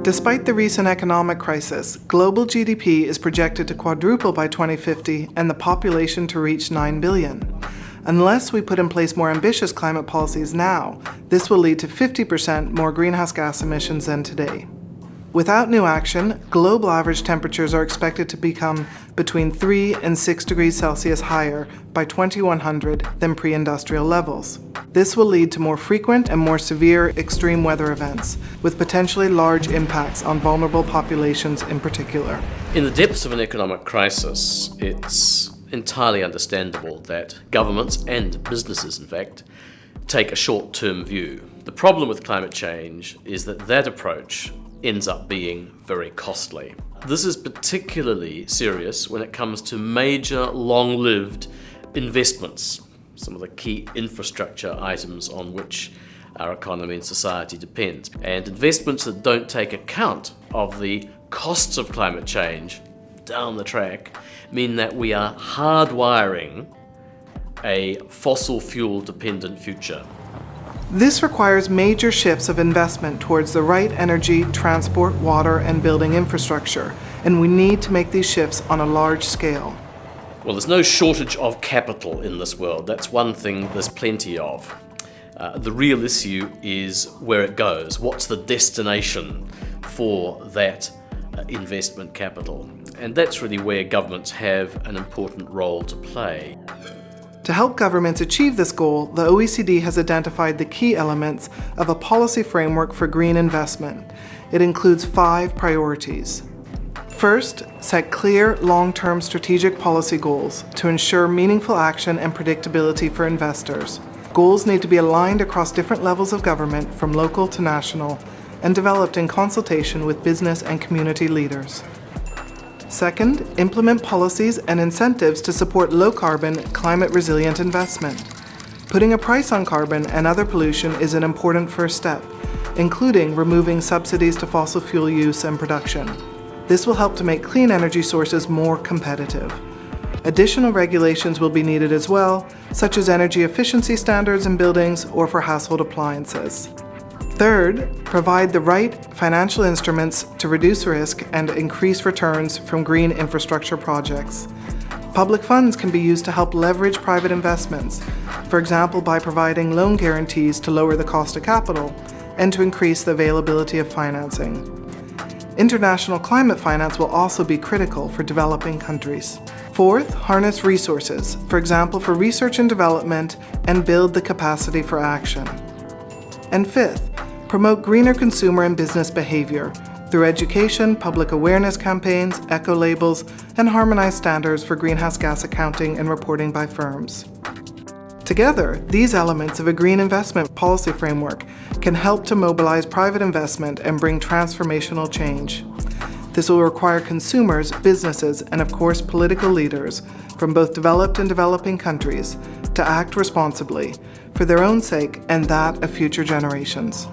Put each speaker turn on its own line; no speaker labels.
Despite the recent economic crisis, global GDP is projected to quadruple by 2050 and the population to reach 9 billion. Unless we put in place more ambitious climate policies now, this will lead to 50% more greenhouse gas emissions than today. Without new action, global average temperatures are expected to become between 3 and 6 degrees Celsius higher by 2100 than pre-industrial levels. This will lead to more frequent and more severe extreme weather events, with potentially large impacts on vulnerable populations in particular.
In the depths of an economic crisis, it's entirely understandable that governments and businesses, in fact, take a short-term view. The problem with climate change is that approach ends up being very costly. This is particularly serious when it comes to major, long-lived investments, some of the key infrastructure items on which our economy and society depends. And investments that don't take account of the costs of climate change down the track mean that we are hardwiring a fossil fuel dependent future.
This requires major shifts of investment towards the right energy, transport, water, and building infrastructure, and we need to make these shifts on a large scale.
Well, there's no shortage of capital in this world. That's one thing there's plenty of. The real issue is where it goes. What's the destination for that investment capital? And that's really where governments have an important role to play.
To help governments achieve this goal, the OECD has identified the key elements of a policy framework for green investment. It includes 5 priorities. First, set clear, long-term strategic policy goals to ensure meaningful action and predictability for investors. Goals need to be aligned across different levels of government, from local to national, and developed in consultation with business and community leaders. Second, implement policies and incentives to support low-carbon, climate-resilient investment. Putting a price on carbon and other pollution is an important first step, including removing subsidies to fossil fuel use and production. This will help to make clean energy sources more competitive. Additional regulations will be needed as well, such as energy efficiency standards in buildings or for household appliances. Third, provide the right financial instruments to reduce risk and increase returns from green infrastructure projects. Public funds can be used to help leverage private investments, for example by providing loan guarantees to lower the cost of capital and to increase the availability of financing. International climate finance will also be critical for developing countries. Fourth, harness resources, for example for research and development, and build the capacity for action. And fifth, promote greener consumer and business behavior through education, public awareness campaigns, eco-labels, and harmonized standards for greenhouse gas accounting and reporting by firms. Together, these elements of a green investment policy framework can help to mobilize private investment and bring transformational change. This will require consumers, businesses, and of course political leaders from both developed and developing countries to act responsibly for their own sake and that of future generations.